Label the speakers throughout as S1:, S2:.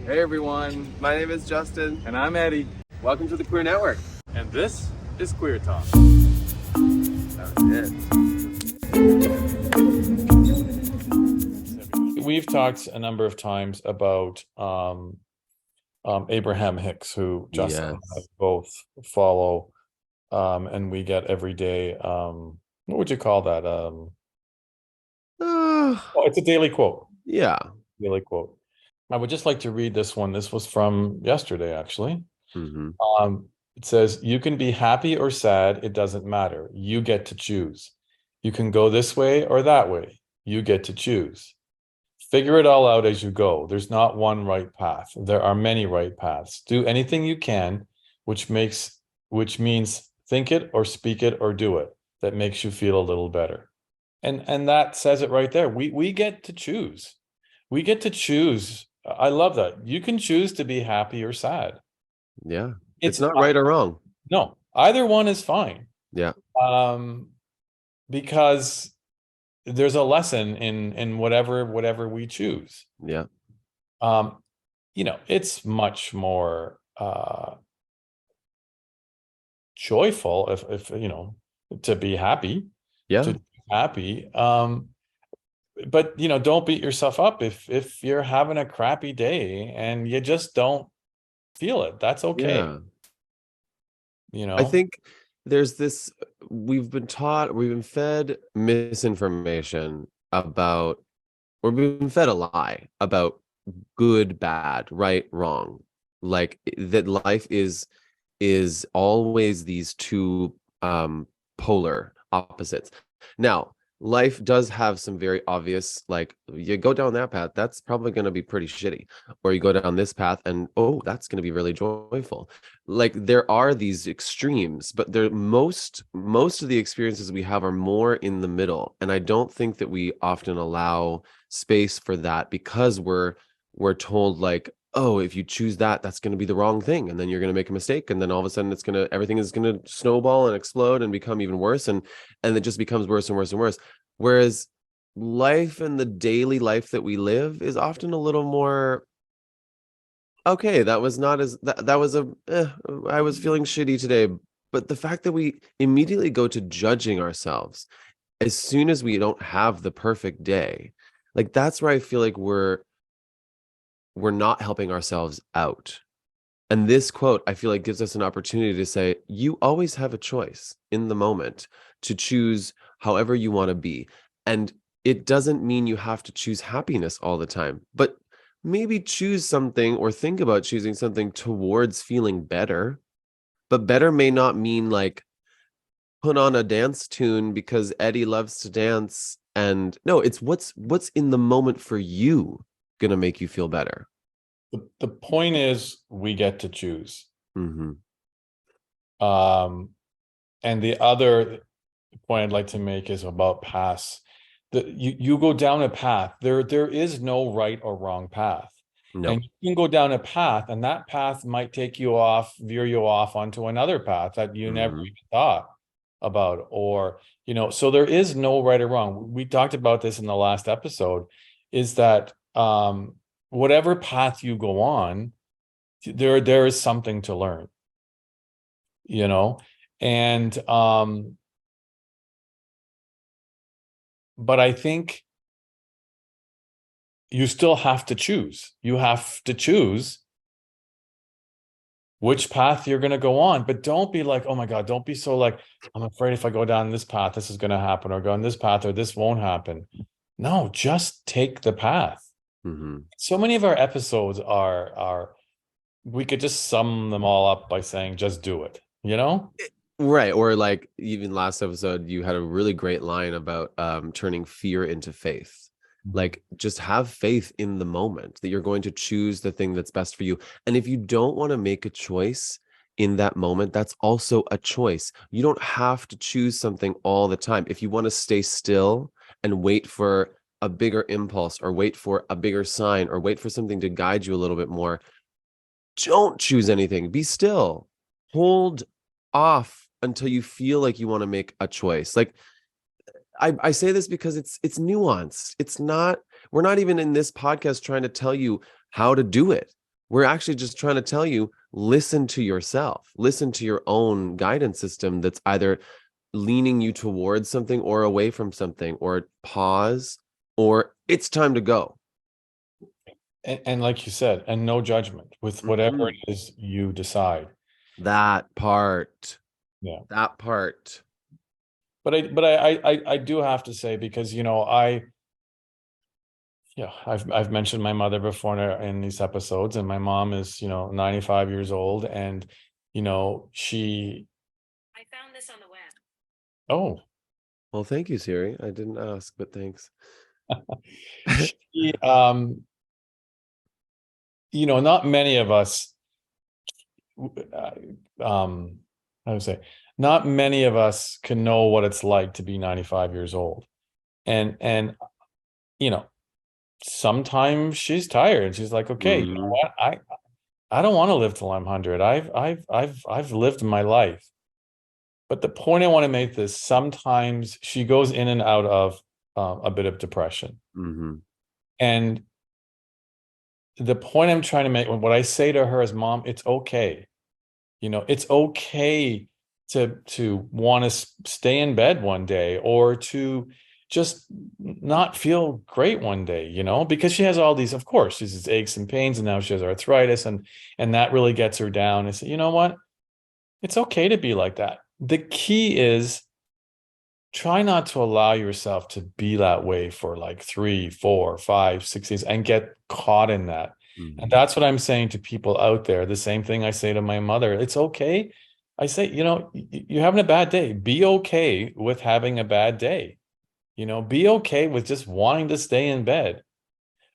S1: Hey everyone, my name is Justin.
S2: And I'm Eddie.
S1: Welcome to the Queer Network.
S2: And this is Queer Talk.
S1: That was
S2: We've talked a number of times about Abraham Hicks, who
S1: it.
S2: Justin and I
S1: Yes.
S2: both follow, and we get every day. What would you call that?
S1: Uh,
S2: Oh, it's a daily quote.
S1: yeah.
S2: Daily quote. I would just like to read this one. This was from yesterday, actually.
S1: Mm-hmm.
S2: It says, "You can be happy or sad. It doesn't matter. You get to choose. You can go this way or that way. You get to choose. Figure it all out as you go. There's not one right path. There are many right paths. Do anything you can, which means think it or speak it or do it that makes you feel a little better." And that says it right there. We get to choose. We get to choose. I love that. You can choose to be happy or sad.
S1: Yeah. It's
S2: It's
S1: not right or wrong.
S2: no, either one is fine.
S1: Yeah.
S2: Um, because there's a lesson in whatever we choose.
S1: Yeah.
S2: Um, it's much more joyful if to be happy,
S1: Yeah.
S2: to be happy. But don't beat yourself up if you're having a crappy day and you just don't feel it. That's okay,
S1: Yeah.
S2: you
S1: I
S2: know.
S1: think there's this, we've been fed misinformation about, or we've been fed a lie about good, bad, right, wrong. Like that life is always these two polar opposites. Now, life does have some very obvious, like you go down that path, that's probably going to be pretty shitty, or you go down this path and oh, that's going to be really joyful. Like there are these extremes, but most of the experiences we have are more in the middle, and I don't think that we often allow space for that because we're told like, oh, if you choose that, that's going to be the wrong thing, and then you're going to make a mistake, and then all of a sudden everything is going to snowball and explode and become even worse, and it just becomes worse and worse and worse. Whereas life and the daily life that we live is often a little more okay. That was not as that was I was feeling shitty today, but the fact that we immediately go to judging ourselves as soon as we don't have the perfect day, like that's where I feel like we're not helping ourselves out. And this quote, I feel like, gives us an opportunity to say, you always have a choice in the moment to choose however you want to be. And it doesn't mean you have to choose happiness all the time, but maybe choose something or think about choosing something towards feeling better. But better may not mean like put on a dance tune because Eddie loves to dance. And no, it's what's in the moment for you gonna make you feel better.
S2: The point is we get to choose.
S1: Mm-hmm.
S2: Um, and the other point I'd like to make is about paths. You go down a path. There is no right or wrong path.
S1: No.
S2: And you can go down a path, and that path might veer you off onto another path that you never
S1: Mm-hmm.
S2: even thought about. Or, so there is no right or wrong. We talked about this in the last episode, is that whatever path you go on, there is something to learn, you know? And but I think you still have to choose. You have to choose which path you're going to go on. But don't be like, oh my God, don't be so like, I'm afraid if I go down this path, this is going to happen, or go on this path, or this won't happen. No, just take the path.
S1: Mm-hmm.
S2: So many of our episodes are we could just sum them all up by saying, just do it, you know?
S1: Right. Or like even last episode, you had a really great line about turning fear into faith. Like just have faith in the moment that you're going to choose the thing that's best for you. And if you don't want to make a choice in that moment, that's also a choice. You don't have to choose something all the time. If you want to stay still and wait for a bigger impulse or wait for a bigger sign or wait for something to guide you a little bit more, don't choose anything. Be still. Hold off until you feel like you want to make a choice. Like I say this because it's nuanced. It's not, we're not even in this podcast trying to tell you how to do it. We're actually just trying to tell you, listen to yourself, listen to your own guidance system that's either leaning you towards something or away from something, or pause, or it's time to go.
S2: And like you said, and no judgment with whatever it
S1: Mhm.
S2: is you decide.
S1: That part,
S2: Yeah.
S1: that part.
S2: But I do have to say, because I've mentioned my mother before in these episodes, and my mom is 95 years old, and she. I found this on the web. Oh,
S1: Well, thank you, Siri. I didn't ask, but thanks.
S2: she not many of us, um I would say, not many of us can know what it's like to be 95 years old. And you know sometimes she's tired. She's like, okay, you know
S1: Hmm.
S2: what? I don't want to live till I'm 100. I've lived my life. But the point I want to make this, sometimes she goes in and out of a bit of depression.
S1: Hmm.
S2: And the point I'm trying to make, what I say to her is, Mom, it's okay. It's okay to want to stay in bed one day, or to just not feel great one day, because she has all these, of course, she's has aches and pains, and now she has arthritis, and that really gets her down. And say, you know what? It's okay to be like that. The key is, try not to allow yourself to be that way for like 3, 4, 5, 6 days and get caught in that. And
S1: Hmm.
S2: that's what I'm saying to people out there. The same thing I say to my mother. It's okay. I say, you're having a bad day. Be okay with having a bad day. Be okay with just wanting to stay in bed.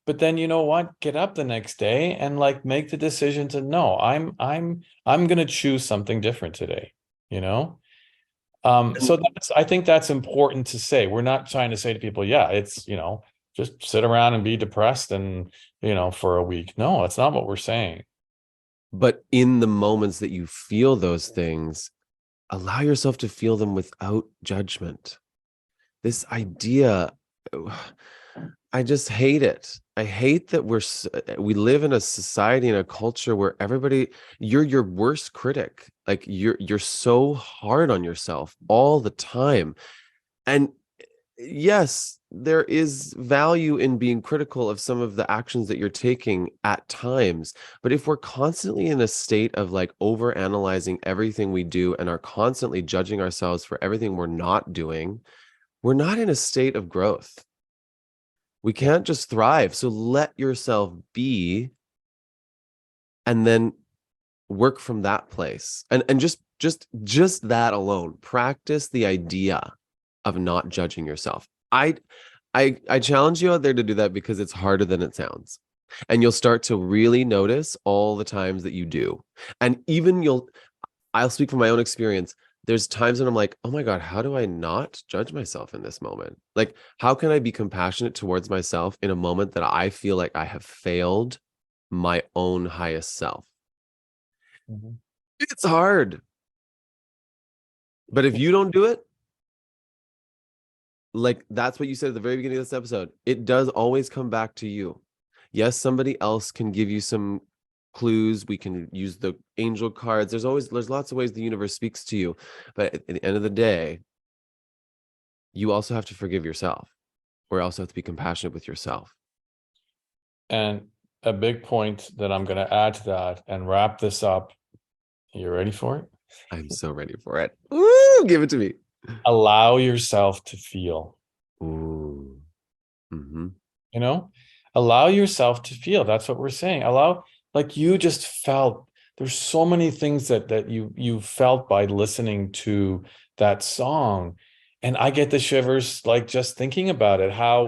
S2: But then, you know what? Get up the next day and like make the decision to, no, I'm gonna choose something different today, you know?
S1: And
S2: So I think that's important to say. We're not trying to say to people, yeah, it's, just sit around and be depressed and, for a week. No, that's not what we're saying.
S1: but in the moments that you feel those things, allow yourself to feel them without judgment. This idea, I just hate it. I hate that we live in a society and a culture where you're your worst critic. Like you're so hard on yourself all the time. And yes, there is value in being critical of some of the actions that you're taking at times. But if we're constantly in a state of like over analyzing everything we do and are constantly judging ourselves for everything we're not doing, we're not in a state of growth. We
S2: Yeah.
S1: can't just thrive. So let yourself be, and then work from that place. And just that alone, practice the idea of not judging yourself. I challenge you out there to do that, because it's harder than it sounds. And you'll start to really notice all the times that you do. And even I'll speak from my own experience. There's times when I'm like, oh my God, how do I not judge myself in this moment? Like, how can I be compassionate towards myself in a moment that I feel like I have failed my own highest self?
S2: Mhm.
S1: It's hard. But if you don't do it, like that's what you said at the very beginning of this episode, it does always come back to you. Yes, somebody else can give you some clues. We can use the angel cards. There's lots of ways the universe speaks to you. But at the end of the day, you also have to forgive yourself, or also have to be compassionate with yourself.
S2: And a big point that I'm going to add to that and wrap this up. You ready for it?
S1: I'm so ready for it. Ooh, give it to me.
S2: Allow yourself to feel.
S1: Ooh. Mm-hmm.
S2: you know Allow yourself to feel. That's what we're saying. Allow, like, you just felt, there's so many things that you felt by listening to that song, and I get the shivers, like, just thinking about it, how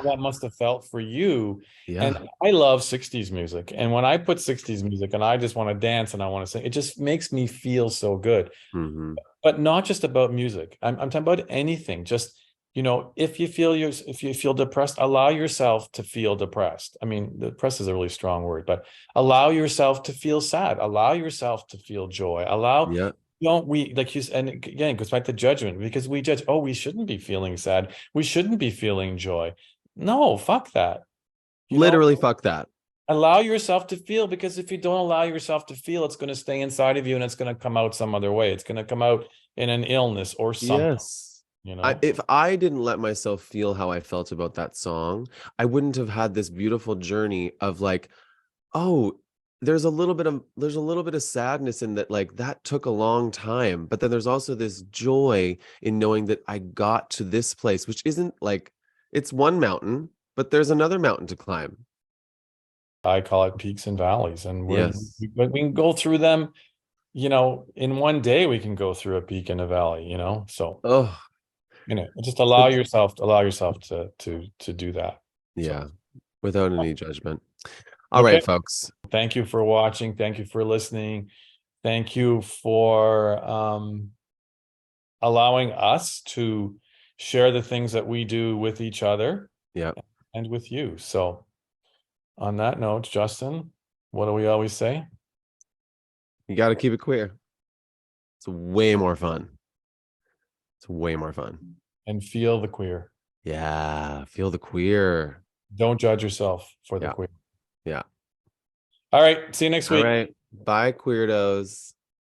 S2: that must have felt for you. And
S1: Yeah.
S2: I love 60s music, and when I put 60s music and I just want to dance and I want to sing, it just makes me feel so good.
S1: Mm-hmm.
S2: But not just about music. I'm talking about anything. Just, if you feel depressed, allow yourself to feel depressed. I mean, depressed is a really strong word, but allow yourself to feel sad. Allow yourself to feel joy.
S1: Yeah.
S2: Don't we, like you, and again, it goes back to judgment, because we judge, oh, we shouldn't be feeling sad. We shouldn't be feeling joy. No, fuck that. You know,
S1: Literally fuck that.
S2: Allow yourself to feel, because if you don't allow yourself to feel, it's going to stay inside of you and it's going to come out some other way. It's going to come out in an illness or something,
S1: Yes.
S2: you know?
S1: If I didn't let myself feel how I felt about that song, I wouldn't have had this beautiful journey of like, oh, there's a little bit of sadness in that, like that took a long time, but then there's also this joy in knowing that I got to this place, which isn't like, it's one mountain, but there's another mountain to climb.
S2: I call it peaks and valleys, and
S1: Yes.
S2: we can go through them, in one day we can go through a peak and a valley. So,
S1: Oh,
S2: just
S1: so
S2: allow yourself to do that. So,
S1: yeah, without any judgment. All
S2: okay.
S1: right, folks.
S2: Thank you for watching. Thank you for listening. Thank you for allowing us to share the things that we do with each other
S1: Yeah.
S2: and with you. So, on that note, Justin, what do we always say?
S1: You got to keep it queer. It's way more fun. It's way more fun.
S2: And feel the queer.
S1: Yeah. Feel the queer.
S2: Don't judge yourself for the
S1: Yeah.
S2: queer.
S1: Yeah.
S2: All right. See you next
S1: All
S2: week.
S1: right. Bye, queerdos.